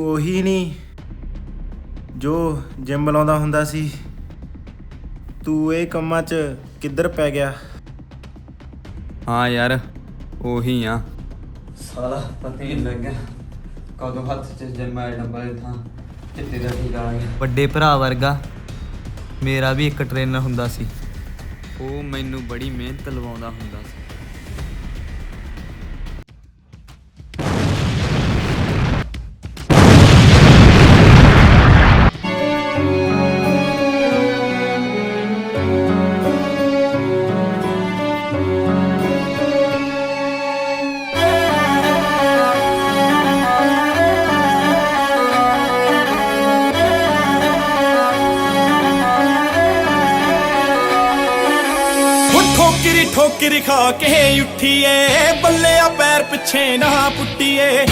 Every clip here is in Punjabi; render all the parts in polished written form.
ਉਹੀ ਨਹੀਂ ਜੋ ਜਿਮ ਲਾਉਂਦਾ ਹੁੰਦਾ ਸੀ। ਤੂੰ ਇਹ ਕੰਮਾਂ 'ਚ ਕਿੱਧਰ ਪੈ ਗਿਆ? हाँ यार ਉਹੀ ਆ। ਸਾਲਾ ਪਤਾ ਹੀ ਨਹੀਂ ਲੱਗਿਆ ਕਦੋਂ ਹੱਥ 'ਚ ਜਿੰਮ ਆਇਆ ਡੰਬਲ ਥਾਂ ਚਿੱਟੇ ਦਾ ਟੀਕਾ ਆ ਗਿਆ। ਵੱਡੇ ਭਰਾ ਵਰਗਾ ਮੇਰਾ ਵੀ ਇੱਕ ਟ੍ਰੇਨਰ ਹੁੰਦਾ ਸੀ। ਉਹ ਮੈਨੂੰ ਬੜੀ ਮਿਹਨਤ ਲਵਾਉਂਦਾ ਹੁੰਦਾ ਸੀ। ਠੋਕਰੀ ਖਾ ਕੇ ਉੱਠੀਏ ਬੱਲਿਆ ਪੈਰ ਪਿੱਛੇ ਨਾ ਪੁੱਟੀਏ।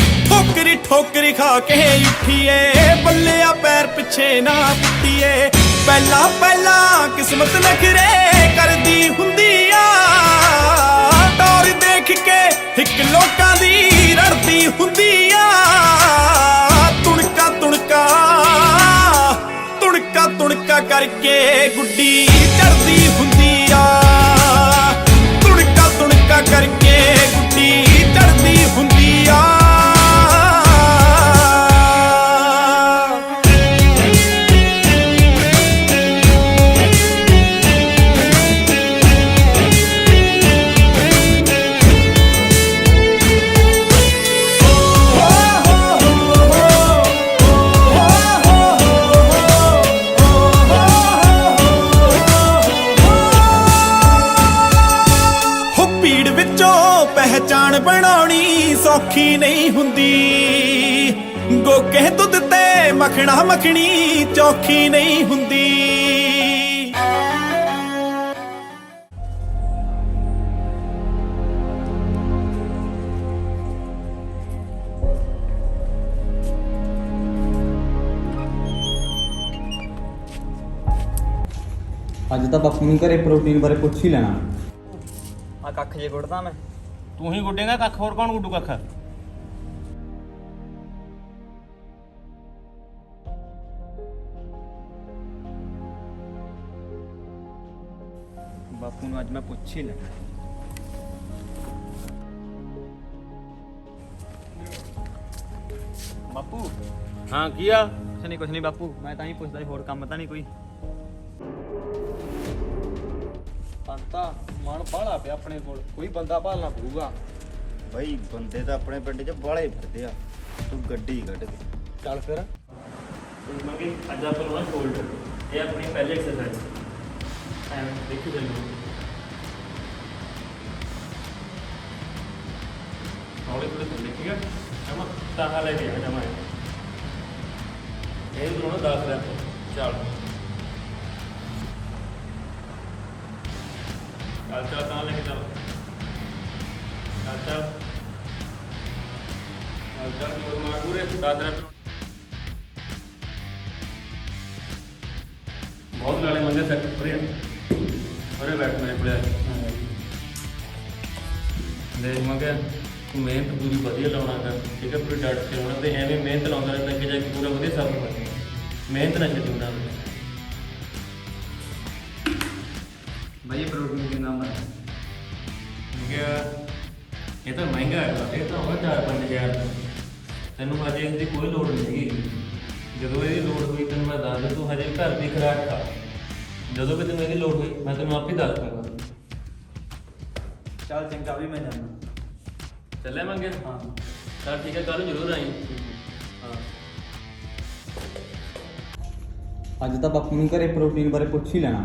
ਠੋਕਰੀ ਖਾ ਕੇ ਉੱਠੀਏ ਬੱਲਿਆ ਪੈਰ ਪਿੱਛੇ ਨਾ ਪੁੱਟੀਏ। ਪਹਿਲਾਂ ਕਿਸਮਤ ਨਖਰੇ ਕਰਦੀ ਹੁੰਦੀ ਆ। ਟੌਰ ਦੇਖ ਕੇ ਇੱਕ ਲੋਕਾਂ ਦੀ ਰੜਦੀ ਹੁੰਦੀ ਆ। ਤੁਣਕਾ ਕਰਕੇ ਗੁੱਡੀ ਚੜਦੀ ਹੁੰਦੀ ਆ। ਤੁਣਕਾ ਕਰਕੇ ਗੁੱਡੀ ਚੜਦੀ ਹੁੰਦੀ ਆ। ਪਹਿਚਾਣ ਬਣਾਉਣੀ ਸੌਖੀ ਨਹੀਂ ਹੁੰਦੀ। ਗੋਕੇ ਦੁੱਧ ਤੇ ਮੱਖਣੀ ਚੌਖੀ ਨਹੀਂ ਹੁੰਦੀ। ਅੱਜ ਤਾਂ ਬਾਪੂ ਨੂੰ ਘਰੇ ਪ੍ਰੋਟੀਨ ਬਾਰੇ ਪੁੱਛ ਹੀ ਲੈਣਾ। ਆ ਕੱਖ ਜੇ ਗੁੱਟਦਾ ਮੈਂ। ਤੂੰ ਹੀ ਗੁੱਡੇਗਾ ਕੱਖ, ਹੋਰ ਕੌਣ ਗੁੱਡੂ ਕੱਖ? ਬਾਪੂ ਨੂੰ ਅੱਜ ਮੈਂ ਪੁੱਛ ਹੀ ਲੈਣਾ। ਬਾਪੂ ਹਾਂ ਕੀ ਆ? ਕੁਛ ਨਹੀਂ ਬਾਪੂ, ਮੈਂ ਤਾਂ ਹੀ ਪੁੱਛਦਾ ਸੀ ਹੋਰ ਕੰਮ ਤਾਂ ਨਹੀਂ ਕੋਈ। ਪੰਤਾ ਮਨ ਬਾਹਲਾ ਪਿਆ ਆਪਣੇ ਕੋਲ, ਕੋਈ ਬੰਦਾ ਭਾਲਣਾ ਪਊਗਾ। ਬਈ ਬੰਦੇ ਤਾਂ ਆਪਣੇ ਪਿੰਡ 'ਚ ਬਾਹਲੇ ਫਿਰਦੇ ਆ। ਤੂੰ ਗੱਡੀ ਕੱਢ ਕੇ ਚੱਲ ਫਿਰ ਮੰਗੇ ਅੱਜ ਆਪਾਂ ਨੂੰ ਸ਼ੋਲਡਰ ਇਹ ਆਪਣੀ ਪਹਿਲੀ ਐਕਸਰਸਾਈਜ਼ ਐਂ ਦੇਖੀ ਚੱਲੋ। ਹੌਲੀ ਹੌਲੀ ਥੱਲੇ ਠੀਕ ਹੈ ਜਮਾ ਤਾਹਾ ਲੈ ਕੇ ਆ ਜਮਾ ਇਹ ਦੋਨੋਂ ਦੱਸ ਰਿਹਾ ਚੱਲ ਚੱਲ ਤਾਂ ਲੈ ਕੇ ਚੱਲ ਚੱਲ ਜੋਰ ਮਾਰ ਪੂਰੇ ਦੱਸ ਰਿਹਾ बहुत लाले मंदिर तक परे अरे बैठ मेरे कोल देख मंगे तू मेहनत पूरी वधिया लाउणा कर ठीक है पूरी डट के होना ते एवें मेहनत लाउंदा रहंदा कि जाके पूरा वधिया सफल बने मेहनत ना छड्डी ना भाई ये प्रोटीन के नाम है मंगे ये तो महंगा है ये तो होगा 4-5 हज़ार तेनों अजे इसकी कोई लोड़ नहीं है ਜਦੋਂ ਇਹਦੀ ਲੋੜ ਹੋਈ ਤੈਨੂੰ ਮੈਂ ਦੱਸ ਦੂੰ ਤੂੰ ਹਜੇ ਘਰ ਦੀ ਖੁਰਾਕ ਖਾ ਜਦੋਂ ਵੀ ਤੈਨੂੰ ਇਹਦੀ ਲੋੜ ਹੋਈ ਮੈਂ ਤੈਨੂੰ ਆਪੇ ਦੱਸ ਦੂੰਗਾ ਚੱਲ ਚੰਗਾ ਵੀ ਮੈਂ ਜਾਣਾ ਚੱਲੇ ਮੰਗੇ ਹਾਂ ਚੱਲ ਠੀਕ ਹੈ ਕੱਲ ਜ਼ਰੂਰ ਆਈ ਹਾਂ ਅੱਜ ਤਾਂ ਬਾਪੂ ਨੂੰ ਘਰੇ ਪ੍ਰੋਟੀਨ ਬਾਰੇ ਪੁੱਛ ਹੀ ਲੈਣਾ।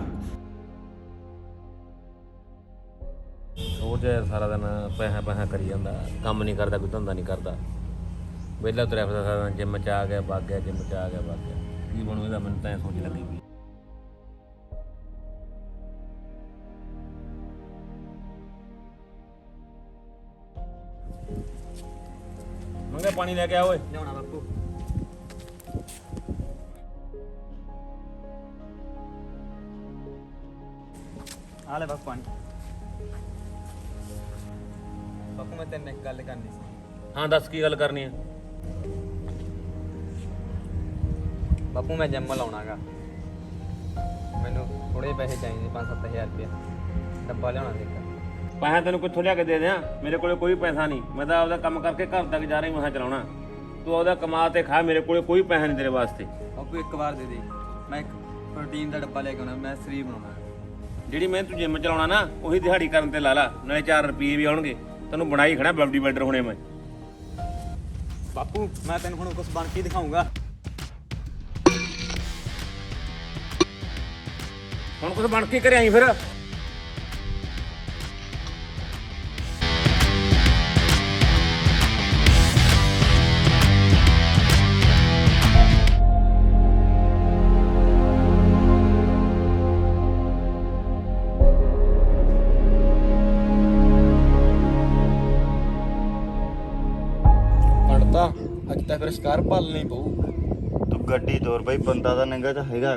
ਸੋਚ ਯਾਰ ਸਾਰਾ ਦਿਨ ਪੈਸਾ ਕਰੀ ਜਾਂਦਾ, ਕੰਮ ਨਹੀਂ ਕਰਦਾ, ਕੋਈ ਧੰਦਾ ਨਹੀਂ ਕਰਦਾ, ਵਿਹਲਾ ਤੁਰਿਆ ਫਿਰਦਾ ਸਾਰਾ ਦਿਨ। ਜਿੰਮ 'ਚ ਆ ਗਿਆ ਵਗ ਗਿਆ, ਜਿੰਮ 'ਚ ਆ ਗਿਆ ਵਗ ਗਿਆ, ਕੀ ਬਣੂ ਇਹਦਾ? ਮੈਨੂੰ ਤਾਂ ਐਂ ਸੋਚ ਲੱਗੀ ਪਈ। ਮੰਗੇ ਪਾਣੀ ਲੈ ਕੇ ਆ ਓਏ। ਲਿਆਉਣਾ ਬਾਪੂ। ਆ ਲੈ ਬਾਪੂ ਪਾਣੀ। ਬਾਪੂ ਮੈਂ ਤੇਰੇ ਨਾਲ ਇੱਕ ਗੱਲ ਕਰਨੀ ਸੀ। ਹਾਂ ਦੱਸ ਕੀ ਗੱਲ ਕਰਨੀ ਹੈ? ਬਾਪੂ ਮੈਂ ਜਿਮ ਲਾਉਣਾਗਾ, ਮੈਨੂੰ ਥੋੜੇ ਪੈਸੇ ਚਾਹੀਦੇ 5-7 ਹਜ਼ਾਰ ਰੁਪਇਆ, ਡੱਬਾ ਲਿਆਉਣਾ ਸੀ ਇੱਕ। ਪੈਸਾ ਤੈਨੂੰ ਕਿੱਥੋਂ ਲਿਆ ਕੇ ਦੇ ਦਿਆਂ? ਮੇਰੇ ਕੋਲੇ ਕੋਈ ਪੈਸਾ ਨਹੀਂ, ਮੈਂ ਤਾਂ ਆਪਦਾ ਕੰਮ ਕਰਕੇ ਘਰ ਦਾ ਗੁਜ਼ਾਰਾ ਹੀ ਮਸਾਂ ਚਲਾਉਣਾ। ਤੂੰ ਆਪਦਾ ਕਮਾ ਤੇ ਖਾ, ਮੇਰੇ ਕੋਲੇ ਕੋਈ ਪੈਸਾ ਨਹੀਂ ਤੇਰੇ ਵਾਸਤੇ। ਬਾਪੂ ਇੱਕ ਵਾਰ ਦੇ ਦੇ, ਮੈਂ ਇੱਕ ਪ੍ਰੋਟੀਨ ਦਾ ਡੱਬਾ ਲੈ ਕੇ ਆਉਣਾ, ਮੈਂ ਸਰੀਰ ਬਣਾਉਣਾ। ਜਿਹੜੀ ਮੈਂ ਤੂੰ ਜਿੰਮ ਚਲਾਉਣਾ ਨਾ, ਉਹੀ ਦਿਹਾੜੀ ਕਰਨ ਤੇ ਲਾ ਲਾ, ਨਾਲੇ 4 ਰੁਪਏ ਵੀ ਆਉਣਗੇ। ਤੈਨੂੰ ਬਣਾਈ ਖੜਾ ਬਾਡੀ ਬਿਲਡਰ ਹੋਣੇ ਮੈਂ। ਬਾਪੂ ਮੈਂ ਤੈਨੂੰ ਹੁਣ ਕੁਝ ਬਣ ਕੇ ਦਿਖਾਊਂਗਾ। ਹੁਣ ਕੁਝ ਬਣ ਕੇ ਘਰੇ ਆਈ ਫਿਰ। ਪੜਦਾ ਅੱਜ ਤਾਂ ਫਿਰ ਸ਼ਿਕਾਰ ਪਾਲਣੀ ਪਊ। ਤੂੰ ਗੱਡੀ ਤੋਰ ਬਈ, ਬੰਦਾ ਤਾਂ ਨੰਗਾ ਤਾਂ ਹੈਗਾ।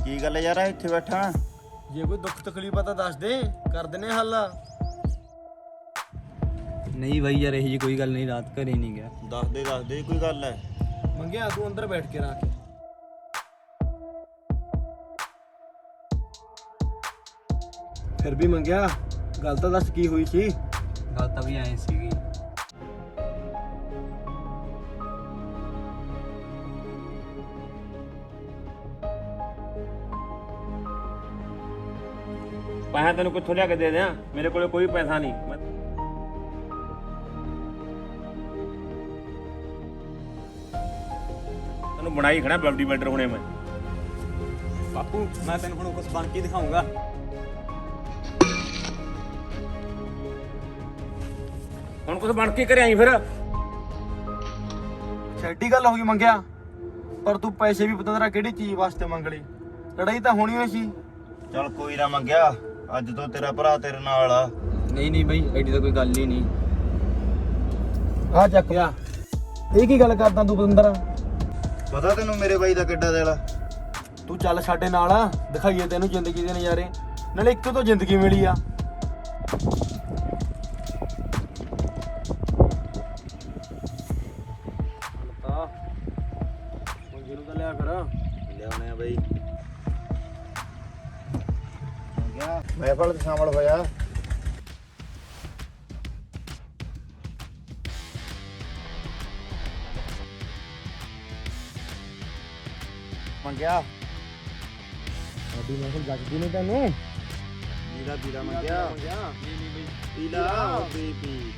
ਕੀ ਗੱਲ ਯਾਰ ਇੱਥੇ ਬੈਠਾ? ਜੇ ਕੋਈ ਦੁੱਖ ਤਕਲੀਫ ਆ ਤਾਂ ਦੱਸ ਦੇ, ਕਰ ਦਿੰਨੇ ਹੱਲ। ਨਹੀਂ ਬਾਈ ਯਾਰ, ਇਹੋ ਜਿਹੀ ਕੋਈ ਗੱਲ ਨਹੀਂ, ਰਾਤ ਘਰੇ ਨਹੀਂ ਗਿਆ। ਦੱਸ ਦੇ ਕੋਈ ਗੱਲ ਹੈ। ਮੰਗਿਆ ਤੂੰ ਅੰਦਰ ਬੈਠ ਕੇ ਰੱਖ। ਫਿਰ ਵੀ ਮੰਗਿਆ ਗੱਲ ਤਾਂ ਦੱਸ ਕੀ ਹੋਈ ਸੀ? ਗੱਲ ਤਾਂ ਵੀ ਐਂ ਸੀਗੀ। ਪੈਸਾ ਤੈਨੂੰ ਕਿੱਥੋਂ ਲਿਆ ਕੇ ਦੇ ਦਿਆਂ? ਮੇਰੇ ਕੋਲੇ ਕੋਈ ਪੈਸਾ ਨਹੀਂ। ਤੈਨੂੰ ਬਣਾਈ ਖੜਾ ਬਾਡੀ ਬਿਲਡਰ ਹੋਣੇ ਮੈਂ। ਬਾਪੂ ਮੈਂ ਤੈਨੂੰ ਹੁਣ ਕੁਝ ਬਣ ਕੇ ਦਿਖਾਊਂਗਾ। ਹੁਣ ਕੁਝ ਬਣ ਕੇ ਘਰੇ ਆਈ ਫਿਰ। ਛੱਡੀ ਗੱਲ ਹੋ ਗਈ ਮੰਗਿਆ, ਪਰ ਤੂੰ ਪੈਸੇ ਵੀ ਪਤਾ ਤੇਰਾ ਕਿਹੜੀ ਚੀਜ਼ ਵਾਸਤੇ ਮੰਗ ਲਈ। ਲੜਾਈ ਤਾਂ ਹੋਣੀ ਹੋਈ ਸੀ। ਚੱਲ ਕੋਈ ਨਾ ਮੰਗਿਆ, ਅੱਜ ਤੋਂ ਤੇਰਾ ਭਰਾ ਤੇਰੇ ਨਾਲ ਆ। ਨਹੀਂ ਬਾਈ, ਐਡੀ ਤਾਂ ਕੋਈ ਗੱਲ ਹੀ ਨਹੀਂ। ਆ ਚੱਕ ਗਿਆ। ਇਹ ਕੀ ਗੱਲ ਕਰਦਾ ਤੂੰ ਬਤੰਦਰ? ਪਤਾ ਤੈਨੂੰ ਮੇਰੇ ਬਾਈ ਦਾ ਕਿੱਡਾ ਦਿਲ ਆ? ਤੂੰ ਚੱਲ ਸਾਡੇ ਨਾਲ ਆ, ਦਿਖਾਈਏ ਤੈਨੂੰ ਜ਼ਿੰਦਗੀ ਦੇ ਨਜ਼ਾਰੇ। ਨਾਲੇ ਇੱਕੋ ਤੋਂ ਜ਼ਿੰਦਗੀ ਮਿਲੀ ਆ। ਮੰਗੇ ਨੂੰ ਤਾਂ ਲਿਆ ਕਰ। ਲਿਆਉਣੇ ਆ ਬਾਈ। ਮੰਗਿਆ ਮਹਿਫਲ ਤੇ ਸ਼ਾਮਲ ਹੋਇਆ। ਮੰਗਿਆ ਸਾਡੀ ਮਹਿਫਲ ਜੱਜਦੀ ਨਹੀਂ ਤੈਨੂੰ। ਵੀਰਾ ਮੰਗਿਆ। ਪੀ ਲਾ ਪੀ।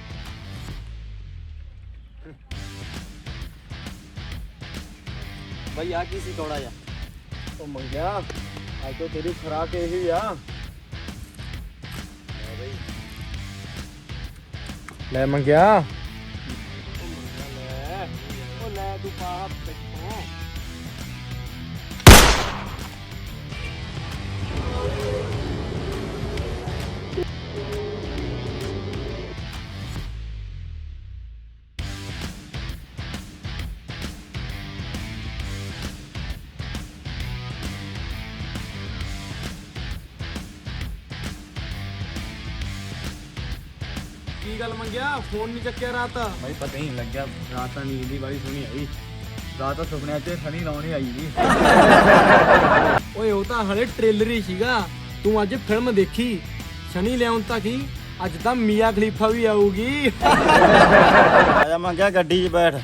ਬਾਈ ਆ ਕੀ ਸੀ ਕੌੜਾ ਜਾ? ਉਹ ਮੰਗਿਆ ਅੱਜ ਤੋਂ ਤੇਰੀ ਖੁਰਾਕ ਇਹੀ ਆ। ਲੈ ਮੰਗਿਆ। ਉਹ ਲੈ ਤੂੰ ਪਾਪ ਬੈਠੋ। ਕੀ ਗੱਲ ਮੰਗਿਆ, ਫੋਨ ਨਹੀਂ ਚੱਕਿਆ ਰਾਤ? ਬਾਈ ਪਤਾ ਹੀ ਨਹੀਂ ਲੱਗਿਆ, ਰਾਤ ਤਾਂ ਨੀਂਦ ਹੀ ਬੜੀ ਸੋਹਣੀ ਆਈ। ਰਾਤ ਤਾਂ ਸੁਪਨਿਆਂ 'ਚ ਸਨੀ ਲਾਉਣੀ ਆਈ ਜੀ। ਓਏ ਉਹ ਤਾਂ ਹਲੇ ਟ੍ਰੇਲਰ ਹੀ ਸੀਗਾ, ਤੂੰ ਅੱਜ ਫਿਲਮ ਦੇਖੀ। ਸ਼ਨੀ ਲਿਆਉਣ ਤਾਂ ਕੀ, ਅੱਜ ਤਾਂ ਮੀਆਂ ਖਲੀਫਾ ਵੀ ਆਊਗੀ। ਆਜਾ ਮੰਗਿਆ ਗੱਡੀ 'ਚ ਬੈਠ।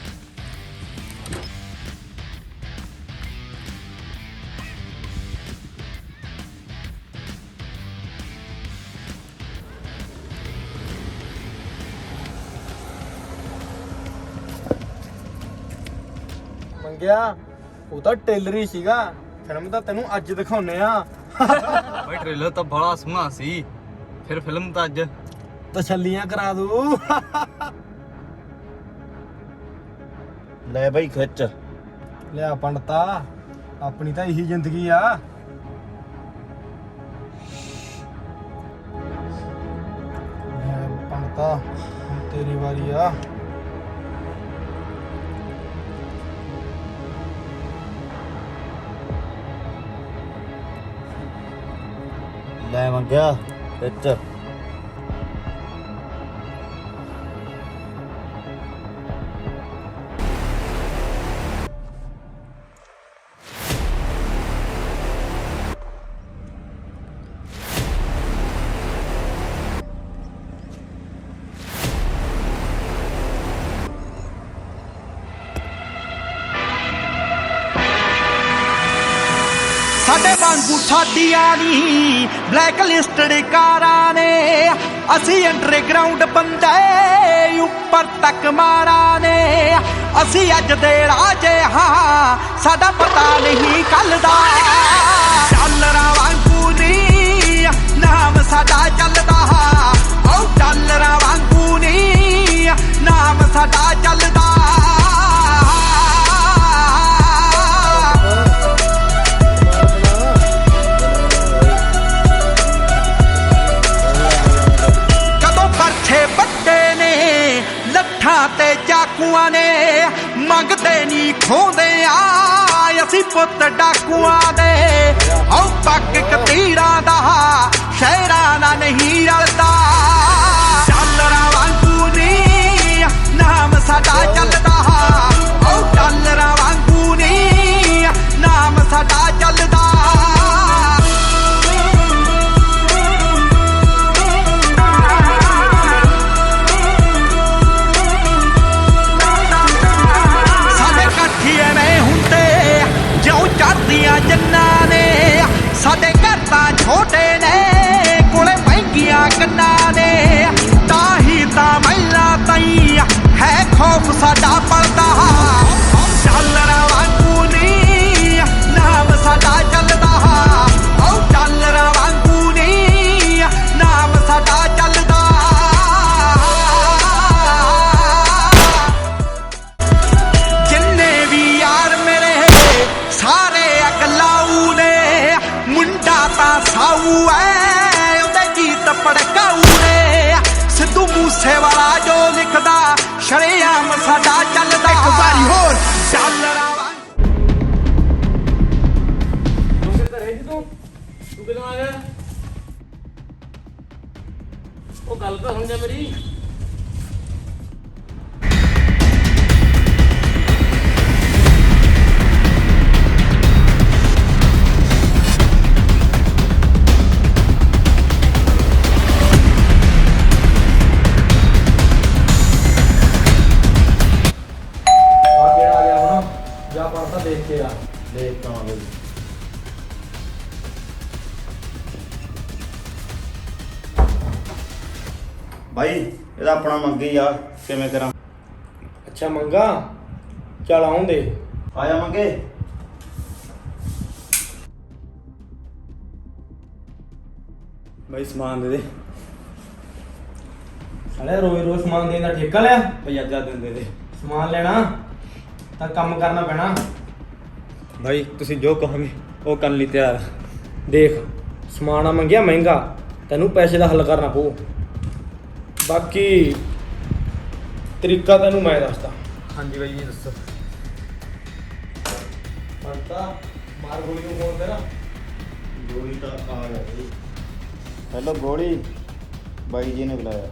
ਮੰਗਿਆ ਉਹ ਤਾਂ ਟ੍ਰੇਲਰ ਹੀ ਸੀਗਾ, ਫਿਲਮ ਤਾਂ ਤੈਨੂੰ ਅੱਜ ਦਿਖਾਉਨੇ ਆ। ਬਾਈ ਟ੍ਰੇਲਰ ਤਾਂ ਬੜਾ ਸੋਹਣਾ ਸੀ, ਫਿਰ ਫਿਲਮ ਤਾਂ ਅੱਜ। ਤਸੱਲੀਆਂ ਕਰਾ ਦੂ। ਲੈ ਬਾਈ ਖਿੱਚ। ਲਿਆ ਪੰਡਤਾ, ਆਪਣੀ ਤਾਂ ਇਹੀ ਜ਼ਿੰਦਗੀ ਆ। ਲੈ ਪੰਡਤਾ, ਹੁਣ ਤੇਰੀ ਵਾਰੀ ਆ। ਲੈ ਮੰਗਿਆ ਵਿੱਚ ਸਾਡੇ ਵਾਂਗੂ ਸਾਡੀਆਂ ਨੀ ਬਲੈਕ ਲਿਸਟਡ ਕਾਰਾਂ ਨੇ, ਅਸੀਂ ਅੰਡਰਗਰਾਉਂਡ ਬੰਦੇ ਉੱਪਰ ਤੱਕ ਮਾਰਾਂ ਨੇ। ਅਸੀਂ ਅੱਜ ਦੇ ਰਾਜੇ ਹਾਂ, ਸਾਡਾ ਪਤਾ ਨਹੀਂ ਕੱਲ ਦਾ। ਡਾਲਰਾਂ ਵਾਂਗੂ ਨੀ ਨਾਮ ਸਾਡਾ ਚੱਲਦਾ, ਓ ਡਾਲਰਾਂ ਵਾਂਗੂ ਨੀ ਨਾਮ ਸਾਡਾ ਚੱਲਦਾ। ਲੱਠਾਂ ਤੇ ਚਾਕੂਆਂ ਨੇ ਮੰਗਦੇ ਨੀ ਖੋਂਦੇ ਆ, ਅਸੀਂ ਪੁੱਤ ਡਾਕੂਆਂ ਦੇ। ਓ ਪੱਗ ਕਤੀਰਾਂ ਦਾ ਸ਼ਹਿਰਾਂ ਦਾ ਨਹੀਂ ਰਲਦਾ, ਡਾਲਰਾਂ ਵਾਂਗੂ ਨੀ ਨਾਮ ਸਾਡਾ ਚੱਲਦਾ, ਓ ਡਾਲਰਾਂ ਵਾਂਗੂ ਨੀ ਨਾਮ ਸਾਡਾ ਚੱਲਦਾ। ਚੜ੍ਹਦੀਆਂ ਜੰਨਾਂ ਨੇ ਸਾਡੇ ਘਰ ਤਾਂ ਛੋਟੇ ਨੇ, ਕੋਲੇ ਮਹਿੰਗੀਆਂ ਕੰਨਾਂ ਨੇ। ਤਾਂ ਹੀ ਤਾਂ ਮਹਿਲਾਂ ਤਾਈਂ ਹੈ ਖੌਫ ਸਾਡਾ ਪਲਦਾ, ਡਾਲਰਾਂ ਵਾਂਗੂ ਨੀ ਨਾਮ ਸਾਡਾ ਚੱਲਦਾ, ਓ ਡਾਲਰਾਂ ਵਾਂਗੂ ਨੀ ਨਾਮ ਸਾਡਾ ਚੱਲਦਾ। ਜਿੰਨੇ ਵੀ ਯਾਰ ਮੇਰੇ ਸਾਰੇ ਅਗਲਾਊ ਨੇ, ਮੁੰਡਾ ਤਾਂ ਸਾਊ ਐ ਉਹਦੇ ਗੀਤ ਪੜਕਾਊ ਨੇ। ਸਿੱਧੂ ਮੂਸੇਵਾਲਾ ਜੋ ਲਿਖਦਾ ਸ਼ਰੇਆਮ ਸਾਡਾ ਚੱਲਦਾ। ਇੱਕ ਵਾਰੀ ਹੋਰ ਡਾਲਰਾਂ ਤੂੰ ਕਿਦੋਂ ਆ ਗਿਆ? ਉਹ ਗੱਲ ਤਾਂ ਸੁਣ ਜਾ ਮੇਰੀ। ਦੇਖ ਕੇ ਆ। ਦੇਖ ਤਾਂ ਬਈ ਬਾਈ ਇਹਦਾ ਆਪਣਾ ਮੰਗੀ ਆ, ਕਿਵੇਂ ਕਰਾਂ? ਅੱਛਾ ਮੰਗਾ, ਚੱਲ ਆਉਣ ਦੇ। ਆਇਆ ਮੰਗੇ। ਬਾਈ ਸਮਾਨ ਦੇ ਦੇ। ਸਾਲੇ ਰੋਜ਼ ਰੋਜ਼ ਸਮਾਨ ਦੇਣ ਦਾ ਠੇਕਾ ਲਿਆ? ਪੰਜਾਜਾ ਦਿੰਦੇ ਦੇ। ਸਮਾਨ ਲੈਣਾ ਤਾਂ ਕੰਮ ਕਰਨਾ ਪੈਣਾ। ਭਾਈ ਤੁਸੀਂ ਜੋ ਕਹੋਗੇ ਉਹ ਕਰਨ ਲਈ ਤਿਆਰ। ਦੇਖ ਸਮਾਨ ਆ ਮੰਗਿਆ ਮਹਿੰਗਾ, ਤੈਨੂੰ ਪੈਸੇ ਦਾ ਹੱਲ ਕਰਨਾ ਪਊ। ਬਾਕੀ ਤਰੀਕਾ ਤੈਨੂੰ ਮੈਂ ਦੱਸਦਾ। ਹਾਂਜੀ ਬਾਈ ਜੀ ਦੱਸੋ। ਪੜਤਾ ਮਾਰ ਗੋਲੀ ਨੂੰ ਫੋਨ ਤੇਰਾ। ਗੋਲੀ ਤਾਂ ਆ ਗਿਆ ਬਈ। ਹੈਲੋ ਗੋਲੀ, ਬਾਈ ਜੀ ਨੇ ਬੁਲਾਇਆ।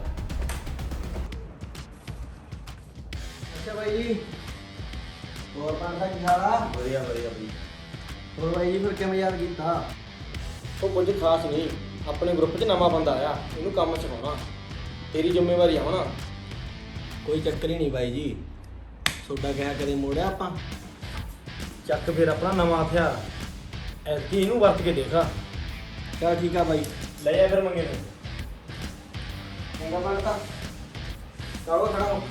ਅੱਛਾ ਬਾਈ ਜੀ, ਹੋਰ ਬਣਦਾ ਕੀ ਹਾਲ ਆ? ਵਧੀਆ ਵਧੀਆ ਬਈ। ਹੋਰ ਬਾਈ ਜੀ ਫਿਰ ਕਿਵੇਂ ਯਾਦ ਕੀਤਾ? ਉਹ ਕੁਝ ਖਾਸ ਨਹੀਂ, ਆਪਣੇ ਗਰੁੱਪ 'ਚ ਨਵਾਂ ਬੰਦਾ ਆਇਆ, ਇਹਨੂੰ ਕੰਮ ਸਿਖਾਉਣਾ, ਤੇਰੀ ਜ਼ਿੰਮੇਵਾਰੀ ਆ ਹੁਣ। ਕੋਈ ਚੱਕਰ ਹੀ ਨਹੀਂ ਬਾਈ ਜੀ, ਤੁਹਾਡਾ ਕਿਹਾ ਕਦੇ ਮੋੜਿਆ ਆਪਾਂ। ਚੱਕ ਫਿਰ ਆਪਣਾ ਨਵਾਂ ਹਥਿਆਰ, ਐਤਕੀ ਇਹਨੂੰ ਵਰਤ ਕੇ ਦੇਖ। ਚਲ ਠੀਕ ਆ ਬਾਈ। ਲੈ ਆ ਫਿਰ ਮੰਗੇ ਨੂੰ। ਚੰਗਾ ਬਣਦਾ, ਚਲੋ ਖੜਾ ਹੋ।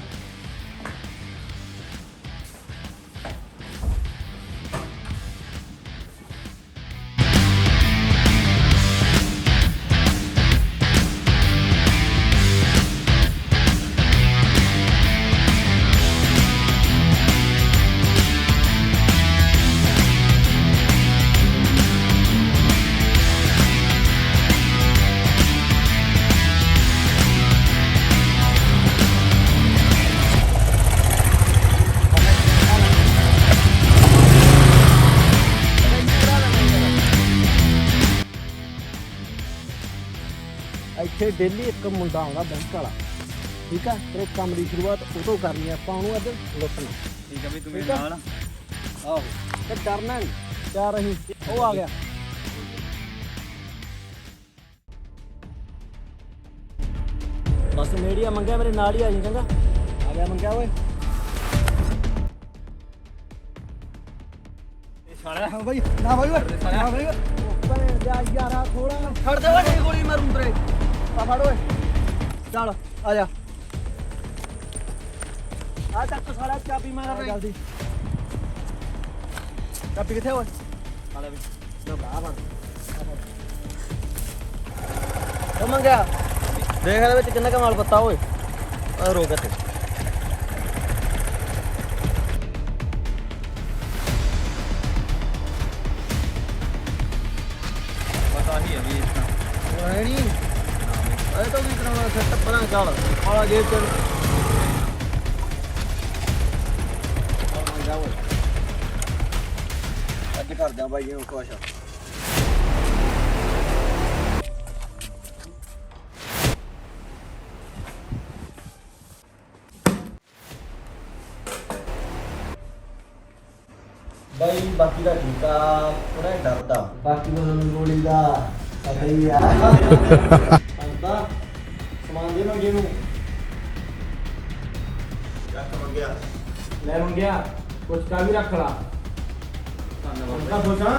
ਇੱਥੇ ਡੇਲੀ ਇੱਕ ਮੁੰਡਾ ਆਉਂਦਾ ਬੈਂਕ ਵਾਲਾ, ਠੀਕ ਆ? ਤੇਰੇ ਕੰਮ ਦੀ ਸ਼ੁਰੂਆਤ ਉਹ ਤੋਂ ਕਰਨੀ ਆ, ਆਪਾਂ ਉਹਨੂੰ ਅੱਜ ਲੁੱਟਣਾ। ਠੀਕ ਆ ਵੀ ਤੂੰ ਠੀਕ ਮੇਰੇ ਆ? ਨਾਲ ਆ। ਆਹੋ ਤੇ ਡਰਨਾ ਨਹੀਂ, ਤਿਆਰ ਰਹੀ। ਉਹ ਆ ਗਿਆ। ਬਸ ਨੇੜੀਆ ਮੰਗਿਆ, ਮੇਰੇ ਨਾਲ ਹੀ ਆ ਜੀ, ਚੰਗਾ? ਆ ਗਿਆ ਮੰਗਿਆ ਓਏ। ਹਾਂ ਬਾਈ ਨਾ ਬਾਈ ਓਏ ਨਾ ਬਾਈ ਓਏ। ਭੈਣ ਦਾ ਯਾਰਾ ਥੋੜਾ ਛੱਡ ਦੇ ਓਏ, ਗੋਲੀ ਮਾਰੂ ਤੇਰੇ। ਆ ਫੜ ਓਏ, ਚੱਲ ਆ ਜਾ। ਆ ਚੱਕ ਸਾਲਾ ਚਾਬੀ ਮਾਰ ਰਹੀ ਜਲਦੀ। ਚਾਬੀ ਕਿੱਥੇ ਓਏ? ਆ ਲੈ ਵੀ ਨਾ ਬਾਹਰ ਬਣ। ਉਹ ਮੰਗਿਆ ਦੇਖ ਇਹਦੇ ਵਿੱਚ ਕਿੰਨਾ ਕਮਾਲ ਪੱਤਾ ਓਏ। ਆ ਰੋਕ ਇੱਥੇ। ਪਤਾ ਹੀ ਹੈ ਵੀ ਇਸ ਤਾਂ ਹੈ ਨਹੀਂ ਇਹ ਤਾਂ ਵੀ ਕਰਾਉਣਾ ਸੈੱਟ ਪਰਾਂ ਚੱਲ ਆਲਾ ਜੇਬ ਚ ਜਾ ਓਏ। ਅੱਜ ਕਰਦਾ ਬਾਈ ਨੂੰ ਕੁਛ। ਬਾਈ ਬਾਕੀ ਦਾ ਠੀਕ ਆ, ਥੋੜਾ ਡਰਦਾ। ਬਾਕੀ ਦਾ ਤੁਹਾਨੂੰ ਗੋਲੀ ਦਾ ਪਤਾ ਹੀ ਆ। ਅੰਦਾ ਸਮਾਨ ਦੇ ਮੰਗੇ ਨੂੰ ਚੱਕ ਮੰਗਿਆ। ਲੈ ਮੰਗਿਆ ਕੁਛ ਕਾ ਵੀ ਰੱਖ ਲਾ। ਧੰਨਵਾਦ ਬੋਸਾਂ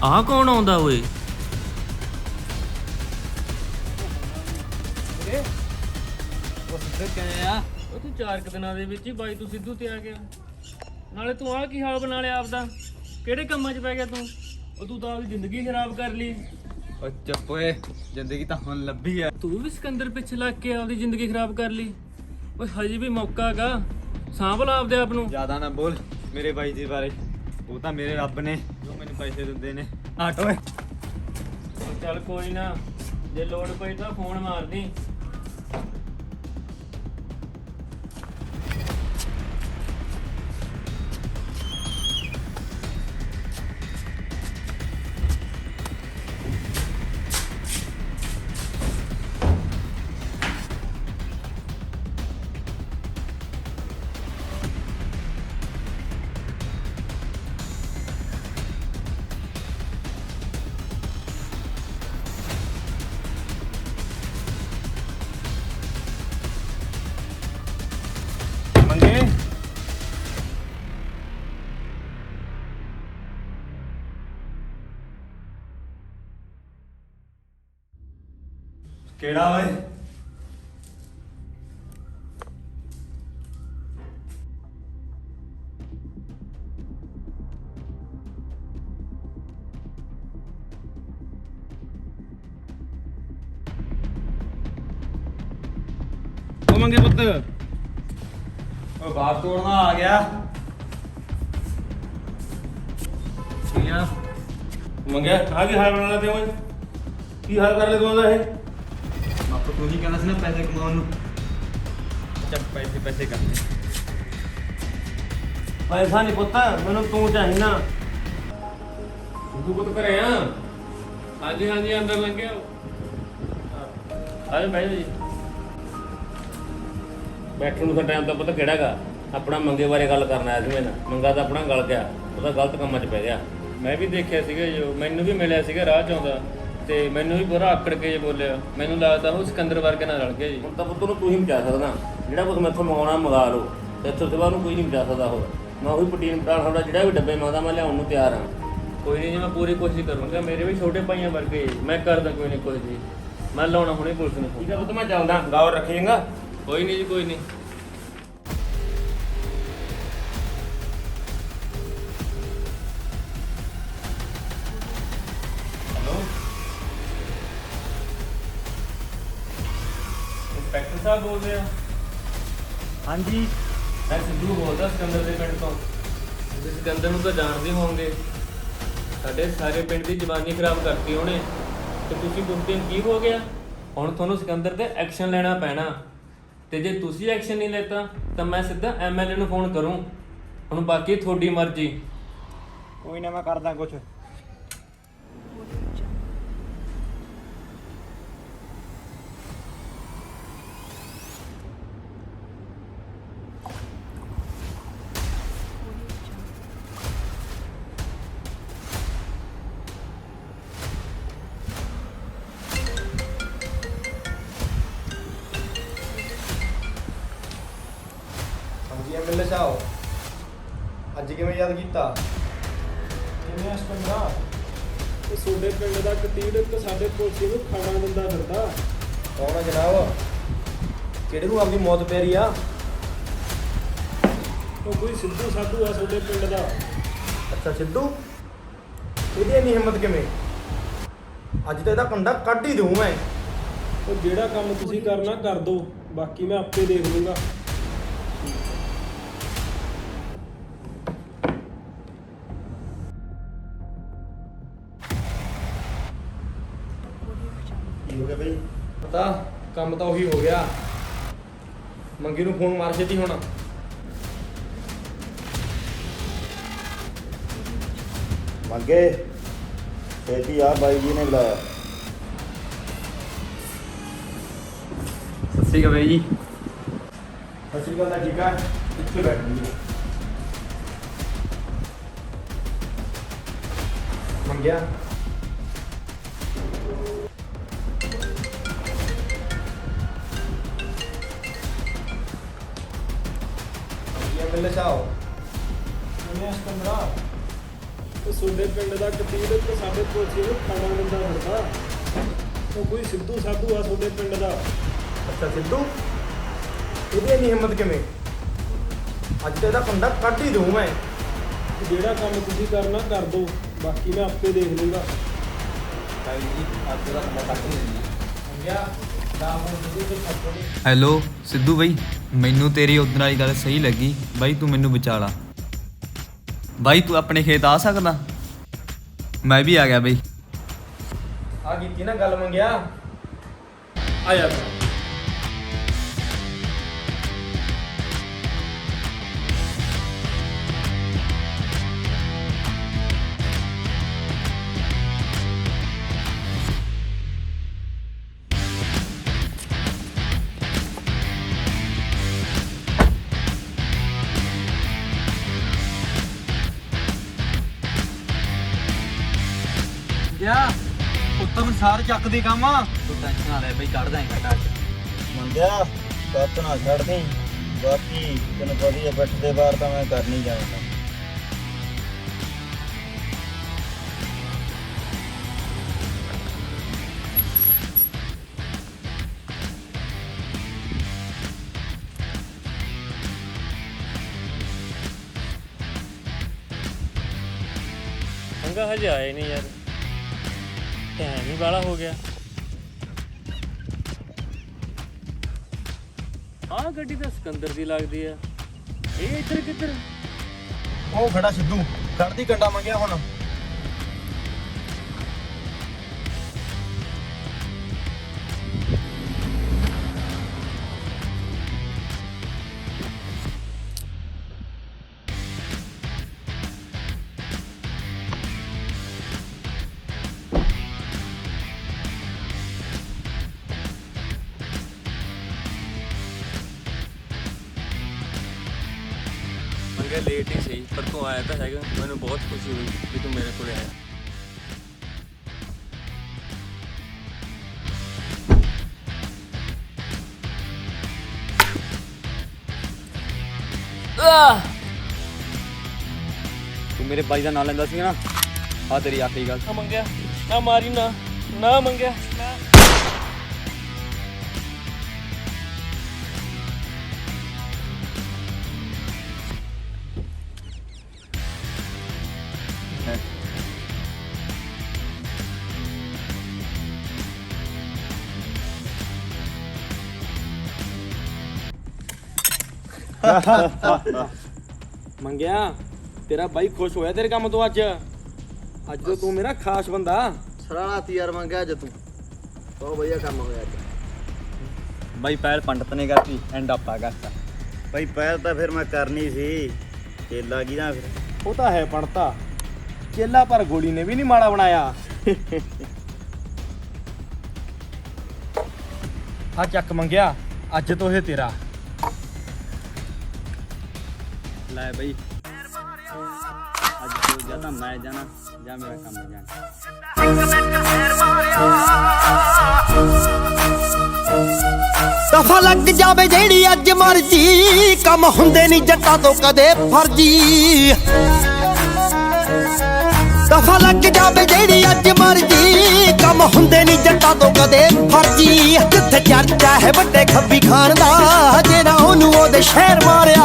ਆਹ ਕੌਣ ਆਉਂਦਾ ਓਏ? ਉਹ ਸਿੱਧੇ ਕਿਵੇਂ ਆ? ਉਹ ਤੂੰ 4 ਦਿਨਾਂ ਦੇ ਵਿੱਚ ਹੀ ਬਾਈ ਤੂੰ ਸਿੱਧੂ ਤੇ ਆ ਗਿਆ। ਨਾਲੇ ਤੂੰ ਆਹ ਕੀ ਹਾਲ ਬਣਾ ਲਿਆ ਆਪਦਾ? ਕਿਹੜੇ ਕੰਮਾਂ 'ਚ ਪੈ ਗਿਆ ਤੂੰ? ਉਹ ਤੂੰ ਤਾਂ ਆਪਦੀ ਜ਼ਿੰਦਗੀ ਖਰਾਬ ਕਰ ਲਈ। ਓ ਚੁੱਪ ਓਏ, ਜ਼ਿੰਦਗੀ ਤਾਂ ਹੁਣ ਲੱਭੀ ਆ। ਤੂੰ ਵੀ ਸਿਕੰਦਰ ਪਿੱਛੇ ਲੱਗ ਕੇ ਆਪਦੀ ਜ਼ਿੰਦਗੀ ਖਰਾਬ ਕਰ ਲਈ। ਓਏ ਹਜੇ ਵੀ ਮੌਕਾ ਹੈਗਾ, ਸਾਂਭ ਲਾ ਆਪਦੇ ਆਪ ਨੂੰ। ਜ਼ਿਆਦਾ ਨਾ ਬੋਲ ਮੇਰੇ ਬਾਈ ਜੀ ਬਾਰੇ, ਉਹ ਤਾਂ ਮੇਰੇ ਰੱਬ ਨੇ ਜੋ ਮੈਨੂੰ ਪੈਸੇ ਦਿੰਦੇ ਨੇ। ਹਟ ਓਏ। ਚੱਲ ਕੋਈ ਨਾ, ਜੇ ਲੋੜ ਪਈ ਤਾਂ ਫੋਨ ਮਾਰਦੀ। ਮੰਗੇ ਕਿਹੜਾ ਓਏ? ਉਹ ਮੰਗੇ ਪੁੱਤ, ਉਹ ਬਾਪ ਤੋੜਨਾ ਆ ਗਿਆ। ਕੀਆ ਮੰਗਿਆ ਆ ਕੀ ਹਾਲ ਬਣਾ ਲਿਆ ਓਏ? ਕੀ ਹਾਲ ਕਰ ਲਿਆ ਤੂੰ ਉਹਦਾ ਇਹ? ਬਾਪੂ ਤੂੰ ਹੀ ਕਹਿੰਦਾ ਸੀ ਨਾ ਪੈਸੇ ਕਮਾਉਣ ਨੂੰ। ਚੱਲ ਪੈਸੇ ਪੈਸੇ ਕਰ। ਪੈਸਾ ਨਹੀਂ ਪੁੱਤ, ਮੈਨੂੰ ਤੂੰ ਚਾਹੀਦਾ। ਤੂੰ ਪੁੱਤ ਘਰੇ ਆ? ਹਾਂਜੀ ਹਾਂਜੀ ਅੰਦਰ ਲੰਘਿਆ। ਆਜੋ ਬੈਠੋ ਜੀ। ਬੈਠਣ ਨੂੰ ਤਾਂ ਟਾਈਮ ਤਾਂ ਪਤਾ ਕਿਹੜਾ ਗਾ? ਆਪਣਾ ਮੰਗੇ ਬਾਰੇ ਗੱਲ ਕਰਨ ਆਇਆ ਸੀ ਮੈਂ ਨਾ। ਮੰਗਾ ਤਾਂ ਆਪਣਾ ਗਲ ਗਿਆ, ਉਹਦਾ ਗਲਤ ਕੰਮਾਂ 'ਚ ਪੈ ਗਿਆ। ਮੈਂ ਵੀ ਦੇਖਿਆ ਸੀਗਾ, ਜੋ ਮੈਨੂੰ ਵੀ ਮਿਲਿਆ ਸੀਗਾ ਰਾਹ 'ਚ ਆਉਂਦਾ, ਤੇ ਮੈਨੂੰ ਵੀ ਬੁਰਾ ਆਕੜ ਕੇ ਜੇ ਬੋਲਿਆ। ਮੈਨੂੰ ਲੱਗਦਾ ਉਹ ਸਿਕੰਦਰ ਵਰਗੇ ਨਾਲ ਰਲ ਗਿਆ ਜੀ। ਹੁਣ ਤਾਂ ਪੁੱਤ ਨੂੰ ਤੂੰ ਹੀ ਬਚਾ ਸਕਦਾ। ਜਿਹੜਾ ਕੁਝ ਮੈਥੋਂ ਮੰਗਾਉਣਾ ਮੰਗਾ ਲਓ, ਤੇ ਇੱਥੋਂ ਸਿਵਾ ਨੂੰ ਕੋਈ ਨਹੀਂ ਬਚਾ ਸਕਦਾ। ਹੋਰ ਮੈਂ ਉਹੀ ਪ੍ਰੋਟੀਨ ਪਟਾਲ ਤੁਹਾਡਾ ਜਿਹੜਾ ਵੀ ਡੱਬੇ ਮੰਗਦਾ ਮੈਂ ਲਿਆਉਣ ਨੂੰ ਤਿਆਰ ਹਾਂ। ਕੋਈ ਨਹੀਂ ਜੀ, ਮੈਂ ਪੂਰੀ ਕੋਸ਼ਿਸ਼ ਕਰੂੰਗਾ। ਮੇਰੇ ਵੀ ਛੋਟੇ ਭਾਈਆਂ ਵਰਗੇ ਮੈਂ ਕਰਦਾ ਕੋਈ ਨਹੀਂ ਕੁਛ ਜੀ। ਮੈਂ ਲਾਉਣਾ ਹੁਣੇ ਪੁਲਿਸ ਨੂੰ। ਠੀਕ ਆ ਪੁੱਤ, ਮੈਂ ਚੱਲਦਾ। ਗੌਰ ਰੱਖੀਏਗਾ। ਕੋਈ ਨਹੀਂ ਜੀ, ਕੋਈ ਨਹੀਂ। ਇੰਸਪੈਕਟਰ ਸਾਹਿਬ ਬੋਲ ਰਹੇ ਆ? ਹਾਂਜੀ ਮੈਂ ਸਿੱਧੂ ਬੋਲਦਾ ਸਿਕੰਦਰ ਦੇ ਪਿੰਡ ਤੋਂ। ਤੁਸੀਂ ਸਿਕੰਦਰ ਨੂੰ ਤਾਂ ਜਾਣਦੇ ਹੋਵੋਗੇ। ਸਾਡੇ ਸਾਰੇ ਪਿੰਡ ਦੀ ਜਵਾਨੀ ਖਰਾਬ ਕਰਤੀ ਉਹਨੇ, ਤੇ ਤੁਸੀਂ ਪੁੱਛਦੇ ਹੋ ਕੀ ਹੋ ਗਿਆ? ਹੁਣ ਤੁਹਾਨੂੰ ਸਿਕੰਦਰ ਤੇ ਐਕਸ਼ਨ ਲੈਣਾ ਪੈਣਾ, ਤੇ ਜੇ ਤੁਸੀਂ ਐਕਸ਼ਨ ਨਹੀਂ ਲੈਤਾ ਤਾਂ ਮੈਂ ਸਿੱਧਾ ਐਮਐਲਏ ਨੂੰ ਫੋਨ ਕਰੂੰ। ਹੁਣ ਬਾਕੀ ਤੁਹਾਡੀ ਮਰਜ਼ੀ। ਕੋਈ ਨਾ ਮੈਂ ਕਰਦਾ ਕੁਛ। ਹਾਂਜੀ ਐਮਐਲਏ ਸਾਹਿਬ, ਅੱਜ ਕਿਵੇਂ ਯਾਦ ਕੀਤਾ? ਕਿਵੇਂ ਅਸ਼ਟੰਗਾ ਇਹ ਤੁਹਾਡੇ ਪਿੰਡ ਦਾ ਕਤੀੜ ਇੱਕ ਸਾਡੇ ਪੁਲਿਸ ਨੂੰ ਖਾਣਾ ਦਿੰਦਾ ਫਿਰਦਾ। ਕੌਣ ਆ ਜਨਾਬ? ਕਿਹੜੇ ਨੂੰ ਆਪਦੀ ਮੌਤ ਪਿਆਰੀ ਆ? ਉਹ ਕੋਈ ਸਿੱਧੂ ਸਾਧੂ ਆ ਤੁਹਾਡੇ ਪਿੰਡ ਦਾ। ਅੱਛਾ ਸਿੱਧੂ, ਇਹਦੀ ਇੰਨੀ ਹਿੰਮਤ ਕਿਵੇਂ? ਅੱਜ ਤਾਂ ਇਹਦਾ ਕੰਡਾ ਕੱਢ ਹੀ ਦਊਂ ਮੈਂ। ਉਹ ਜਿਹੜਾ ਕੰਮ ਤੁਸੀਂ ਕਰਨਾ ਕਰ ਦੋ, ਬਾਕੀ ਮੈਂ ਆਪੇ ਦੇਖ ਲੂੰਗਾ। ਕੀ ਹੋ ਗਿਆ ਬਈ? ਪਤਾ ਕੰਮ ਤਾਂ ਉਹੀ ਹੋ ਗਿਆ। ਮੰਗੀ ਨੂੰ ਫੋਨ ਮਾਰ ਛੇਤੀ ਹੁਣ। ਮੰਗੇ ਛੇਤੀ ਆ, ਬਾਈ ਜੀ ਨੇ ਬੁਲਾਇਆ। ਸਤਿ ਸ਼੍ਰੀ ਅਕਾਲ ਬਾਈ ਜੀ। ਸਤਿ ਸ਼੍ਰੀ ਅਕਾਲ। ਠੀਕ ਆ, ਇੱਥੇ ਬੈਠ ਜੀ। ਮੰਗਿਆ ਐਮਐਲਏ ਸਾਹਿਬ, ਕਿਵੇਂ ਅਸ਼ਟੰਗਾ ਇਹ ਤੁਹਾਡੇ ਪਿੰਡ ਦਾ ਕਤੀੜ ਇੱਕ ਸਾਡੇ ਪੁਲਿਸ ਨੂੰ ਖਾਣਾ ਦਿੰਦਾ ਫਿਰਦਾ। ਉਹ ਕੋਈ ਸਿੱਧੂ ਸਾਧੂ ਆ ਤੁਹਾਡੇ ਪਿੰਡ ਦਾ। ਅੱਛਾ ਸਿੱਧੂ, ਇਹਦੀ ਇੰਨੀ ਹਿੰਮਤ ਕਿਵੇਂ? ਅੱਜ ਤਾਂ ਇਹਦਾ ਕੰਡਾ ਕੱਢ ਹੀ ਦਊਂ ਮੈਂ। ਉਹ ਜਿਹੜਾ ਕੰਮ ਤੁਸੀਂ ਕਰਨਾ ਕਰ ਦੋ, ਬਾਕੀ ਮੈਂ ਆਪੇ ਦੇਖ ਲੂੰਗਾ। ਹੈਲੋ ਸਿੱਧੂ ਬਾਈ, ਮੈਨੂੰ ਤੇਰੀ ਉਦੋਂ ਵਾਲੀ ਗੱਲ ਸਹੀ ਲੱਗੀ ਬਾਈ, ਤੂੰ ਮੈਨੂੰ ਬਚਾ ਲਾ ਬਾਈ। ਤੂੰ ਆਪਣੇ ਖੇਤ ਆ ਸਕਦਾ? ਮੈਂ ਵੀ ਆ ਗਿਆ ਬਾਈ। ਆ ਕੀਤੀ ਨਾ ਗੱਲ ਮੰਗਿਆ। ਆ ਜਾ ਯਾ ਉੱਤਮ ਸਾਰ ਚੱਕ ਦੇ ਕੰਮ। ਤੂੰ ਟੈਨਸ਼ਨ ਨਾ ਲੈ ਬਾਈ, ਕੱਢ ਦਾਂਗੇ ਟੱਚ। ਮੰਗਿਆ ਕੱਤ ਨਾ ਛੱਡ ਦੇ, ਬਾਕੀ ਤੈਨੂੰ ਪਤਾ ਹੀ ਆ ਪਿੱਠ ਦੇ ਵਾਰ ਤਾਂ ਮੈਂ ਕਰ ਨਹੀਂ ਜਾਣਾ। ਮੰਗਾ ਹਜੇ ਆਏ ਨਹੀਂ ਯਾਰ, ਟਾਈਮ ਹੀ ਵਾਲਾ ਹੋ ਗਿਆ। ਆਹ ਗੱਡੀ ਤਾਂ ਸਿਕੰਦਰ ਦੀ ਲੱਗਦੀ ਆ। ਇਹ ਇੱਧਰ ਕਿੱਧਰ? ਉਹ ਖੜਾ ਸਿੱਧੂ, ਕੱਢਦੀ ਕੰਡਾ ਮੰਗਿਆ ਹੁਣ। ਮੰਗਾ ਲੇਟ ਹੀ ਸਹੀ, ਪਰ ਤੂੰ ਆਇਆ ਤਾਂ ਹੈਗਾ। ਮੈਨੂੰ ਬਹੁਤ ਖੁਸ਼ੀ ਹੋਈ ਕਿ ਤੂੰ ਮੇਰੇ ਕੋਲ ਆਇਆ। ਤੂੰ ਮੇਰੇ ਬਾਈ ਦਾ ਨਾਂ ਲੈਂਦਾ ਸੀ ਨਾ, ਆ ਤੇਰੀ ਆਖਰੀ ਗੱਲ। ਨਾ ਮੰਗਿਆ, ਨਾ ਮਾਰੀ, ਨਾ ਨਾ ਮੰਗਿਆ ਨਾ। ਮੰਗਿਆ ਤੇਰਾ ਬਾਈ ਖੁਸ਼ ਹੋਇਆ ਤੇਰੇ ਕੰਮ ਤੋਂ ਅੱਜ। ਅੱਜ ਤੋਂ ਤੂੰ ਮੇਰਾ ਖਾਸ ਬੰਦਾ। ਸਰਾਣਾ ਯਾਰ ਮੰਗਿਆ ਅੱਜ ਤੂੰ ਬਹੁਤ ਵਧੀਆ ਕੰਮ ਹੋਇਆ ਅੱਜ। ਬਾਈ ਪਹਿਲ ਪੰਡਤ ਨੇ ਕਰਤੀ, ਐਂਡ ਆਪਾਂ ਕਰਤਾ। ਭਾਈ ਪਹਿਲ ਤਾਂ ਫਿਰ ਮੈਂ ਕਰਨੀ ਸੀ, ਚੇਲਾ ਕੀ ਨਾ ਫਿਰ। ਉਹ ਤਾਂ ਹੈ ਪੜਤਾ, ਚੇਲਾ ਪਰ ਗੋਲੀ ਨੇ ਵੀ ਨਹੀਂ ਮਾੜਾ ਬਣਾਇਆ। ਆ ਚੱਕ ਮੰਗਿਆ, ਅੱਜ ਤੋਂ ਇਹ ਤੇਰਾ। ਲੈ ਬਈ ਅੱਜ ਤੋਂ ਜਾਂ ਤਾਂ ਮੈਂ ਜਾਣਾ ਜਾਂ ਮੇਰਾ ਕੰਮ ਜਾਣਾ। ਦਫਾ ਲੱਗ ਜਾਵੇ ਜਿਹੜੀ ਅੱਜ ਮਰਜੀ, ਕੰਮ ਹੁੰਦੇ ਨਹੀਂ ਜੱਟਾਂ ਤੋਂ ਕਦੇ ਫਰਜੀ। ਦਫਾ ਲੱਗ ਜਾਵੇ ਜਿਹੜੀ ਅੱਜ ਮਰਜੀ, ਕੰਮ ਹੁੰਦੇ ਨਹੀਂ ਜੱਟਾਂ ਤੋਂ ਕਦੇ ਫਰਜੀ। ਜਿੱਥੇ ਚਰਚਾ ਹੈ ਵੱਡੇ ਖੱਬੀ ਖਾਨ ਦਾ, ਜਿਹੜਾ ਉਹਨੂੰ ਉਹਦੇ ਸ਼ਹਿਰ ਮਾਰਿਆ।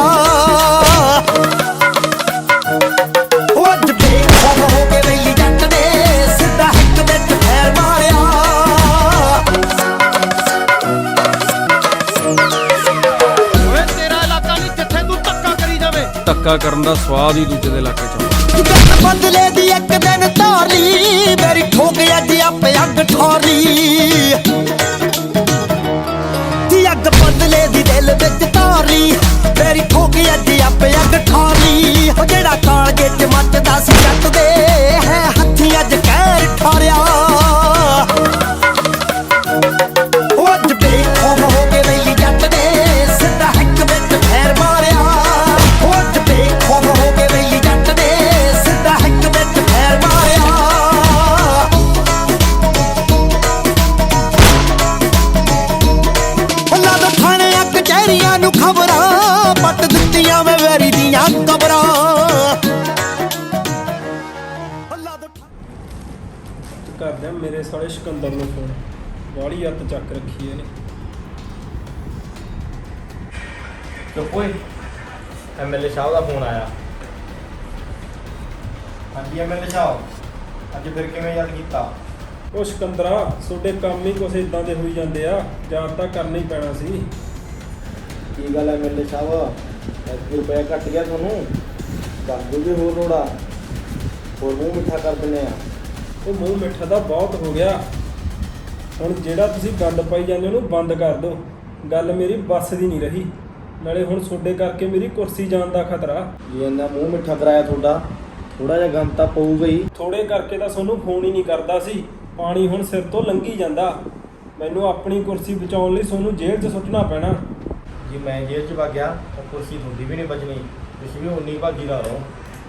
ਉਹ ਅੱਜ ਬੇਖੌਫ ਹੋ ਕੇ ਵੇਲੀ ਜੱਟ ਨੇ ਸਿੱਧਾ ਹਿੱਕ ਵਿੱਚ ਫੇਰ ਮਾਰਿਆ। ਓਏ ਤੇਰਾ ਇਲਾਕਾ ਨਹੀਂ ਜਿੱਥੇ ਤੂੰ ਧੱਕਾ ਕਰੀ ਜਾਵੇ। ਧੱਕਾ ਕਰਨ ਦਾ ਸਵਾਦ ਹੀ ਦੂਜੇ ਦੇ ਇਲਾਕੇ 'ਚ ਗੱਤ ਬਦਲੇ ਦੀ ਇੱਕ ਦਿਨ ਧਾਰ ਲਈ, ਮੇਰੀ ਠੋਕ ਅੱਜ ਆਪੇ ਅੱਗ ਠਾਰ ਲਈ। ਦੀ ਅੱਗ ਬਦਲੇ ਦੀ ਦਿਲ ਵਿੱਚ ਧਾਰ ਲਈ, ਮੇਰੀ ਠੋਕ ਅੱਜ ਆਪੇ ਅੱਗ ਠਾਰ ਲਈ। ਉਹ ਜਿਹੜਾ ਕਾਲਜੇ 'ਚ ਮੱਚਦਾ ਸੀ ਜੱਟ ਦੇ, ਹੈ ਹੱਥੀਂ ਅੱਜ ਕਹਿਰ ਠਾਰਿਆ। ਉਹ ਅੱਜ ਬੇਖੌਫ ਹੋ ਕੇ ਵੇਲੀ ਜੱਟ ਨੇ ਸਿੱਧਾ ਹਿੱਕ ਵਿੱਚ ਫੇਰ ਮਾਰਿਆ। ਉਹ ਅੱਜ ਬੇਖੌਫ ਹੋ ਕੇ ਵੇਲੀ ਜੱਟ ਨੇ ਸਿੱਧਾ ਹਿੱਕ ਵਿੱਚ ਫੇਰ ਮਾਰਿਆ। ਅੱਲਾ ਦੇ ਥਾਣਿਆਂ ਕਚਹਿਰੀਆਂ ਨੂੰ ਖਬਰਾਂ ਪੱਟ ਦਿੱਤੀਆਂ ਵੇ ਵੈਰੀ ਦੀਆਂ ਕਬਰਾਂ। ਕਰਦੇ ਆ ਮੇਰੇ ਸਾਲੇ ਸਿਕੰਦਰ ਨੂੰ ਫੋਨ, ਵਾਲੀ ਹੱਥ ਚੱਕ ਰੱਖੀ ਇਹਨੇ। ਚੁੱਪ ਓਏ, ਐਮਐਲਏ ਸਾਹਿਬ ਦਾ ਫੋਨ ਆਇਆ। ਹਾਂਜੀ ਐਮਐਲਏ ਸਾਹਿਬ, ਅੱਜ ਫਿਰ ਕਿਵੇਂ ਯਾਦ ਕੀਤਾ? ਉਹ ਸਿਕੰਦਰਾ, ਤੁਹਾਡੇ ਕੰਮ ਹੀ ਕੁਛ ਇਦਾਂ ਦੇ ਹੋਈ ਜਾਂਦੇ ਆ, ਯਾਦ ਤਾਂ ਕਰਨਾ ਹੀ ਪੈਣਾ ਸੀ। ਕੀ ਗੱਲ ਐਮਐਲਏ ਸਾਹਿਬ, 1 ਰੁਪਇਆ ਘੱਟ ਗਿਆ ਤੁਹਾਨੂੰ? ਦੱਸ ਦਿਓ ਜੇ ਹੋਰ ਲੋੜਾ, ਹੋਰ ਮੂੰਹ ਮਿੱਠਾ ਕਰ ਦਿੰਦੇ ਆ। ਉਹ ਮੂੰਹ ਮਿੱਠਾ ਤਾਂ ਬਹੁਤ ਹੋ ਗਿਆ, ਹੁਣ ਜਿਹੜਾ ਤੁਸੀਂ ਗੰਦ ਪਾਈ ਜਾਂਦੇ ਉਹਨੂੰ ਬੰਦ ਕਰ ਦਿਓ। ਗੱਲ ਮੇਰੀ ਬੱਸ ਦੀ ਨਹੀਂ ਰਹੀ, ਨਾਲੇ ਹੁਣ ਤੁਹਾਡੇ ਕਰਕੇ ਮੇਰੀ ਕੁਰਸੀ ਜਾਣ ਦਾ ਖਤਰਾ। ਜੀ ਇੰਨਾ ਮੂੰਹ ਮਿੱਠਾ ਕਰਾਇਆ ਤੁਹਾਡਾ, ਥੋੜਾ ਜਿਹਾ ਗੰਦ ਤਾਂ ਪਊਗਾ ਹੀ। ਥੋੜੇ ਕਰਕੇ ਤਾਂ ਤੁਹਾਨੂੰ ਫੋਨ ਹੀ ਨਹੀਂ ਕਰਦਾ ਸੀ, ਪਾਣੀ ਹੁਣ ਸਿਰ ਤੋਂ ਲੰਘੀ ਜਾਂਦਾ। ਮੈਨੂੰ ਆਪਣੀ ਕੁਰਸੀ ਬਚਾਉਣ ਲਈ ਤੁਹਾਨੂੰ ਜੇਲ੍ਹ 'ਚ ਸੁੱਟਣਾ ਪੈਣਾ। ਜੇ ਮੈਂ ਜੇਲ੍ਹ 'ਚ ਵਗ ਗਿਆ ਤਾਂ ਕੁਰਸੀ ਤੁਹਾਡੀ ਵੀ ਨਹੀਂ ਬਚਣੀ, ਤੁਸੀਂ ਵੀ ਉਨੀ ਭਾਗੀਦਾਰ ਹੋ।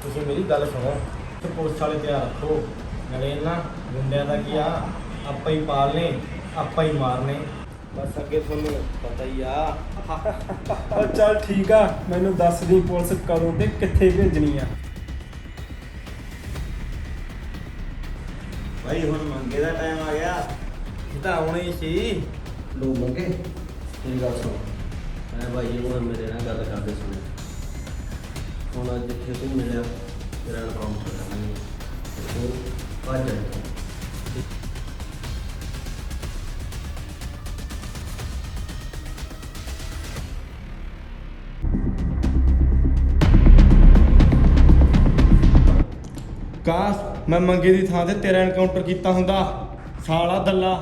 ਤੁਸੀਂ ਮੇਰੀ ਗੱਲ ਸੁਣੋ, ਤੇ ਪੁਲਿਸ ਵਾਲੇ ਤਿਆਰ ਰੱਖੋ, ਨਾਲੇ ਇਹਨਾਂ ਗੁੰਡਿਆਂ ਦਾ ਕੀ ਆ, ਆਪਾਂ ਹੀ ਪਾਲਨੇ ਆਪਾਂ ਹੀ ਮਾਰਨੇ, ਬਸ ਅੱਗੇ ਤੁਹਾਨੂੰ ਪਤਾ ਹੀ ਆ। ਚੱਲ ਠੀਕ ਆ, ਮੈਨੂੰ ਦੱਸ ਦੀ ਪੁਲਿਸ ਕਦੋਂ ਤੇ ਕਿੱਥੇ ਭੇਜਣੀ ਆ। ਭਾਈ ਹੁਣ ਮੰਗੇ ਦਾ ਟਾਈਮ ਆ ਗਿਆ, ਇਹ ਤਾਂ ਆਉਣਾ ਹੀ ਸੀ। ਲੋ ਮੰਗੇ ਮੇਰੀ ਗੱਲ ਸੁਣੋ, ਮੈਂ ਭਾਈ ਜੀ ਨੂੰ ਮੇਰੇ ਨਾਲ ਗੱਲ ਕਰਦੇ ਸੁਣੇ। ਹੁਣ ਅੱਜ ਜਿੱਥੇ ਤੂੰ ਮਿਲਿਆ ਤੇਰਾ ਅਕਾਊਂਟ ਕਰਨਾ ਹੋਰ ਭੱਜ ਜਾ। ਕਾਸ਼ ਮੈਂ ਮੰਗੇ ਦੀ ਥਾਂ ਤੇ ਤੇਰਾ ਐਨਕਾਊਂਟਰ ਕੀਤਾ ਹੁੰਦਾ, ਸਾਲਾ ਦੱਲਾ।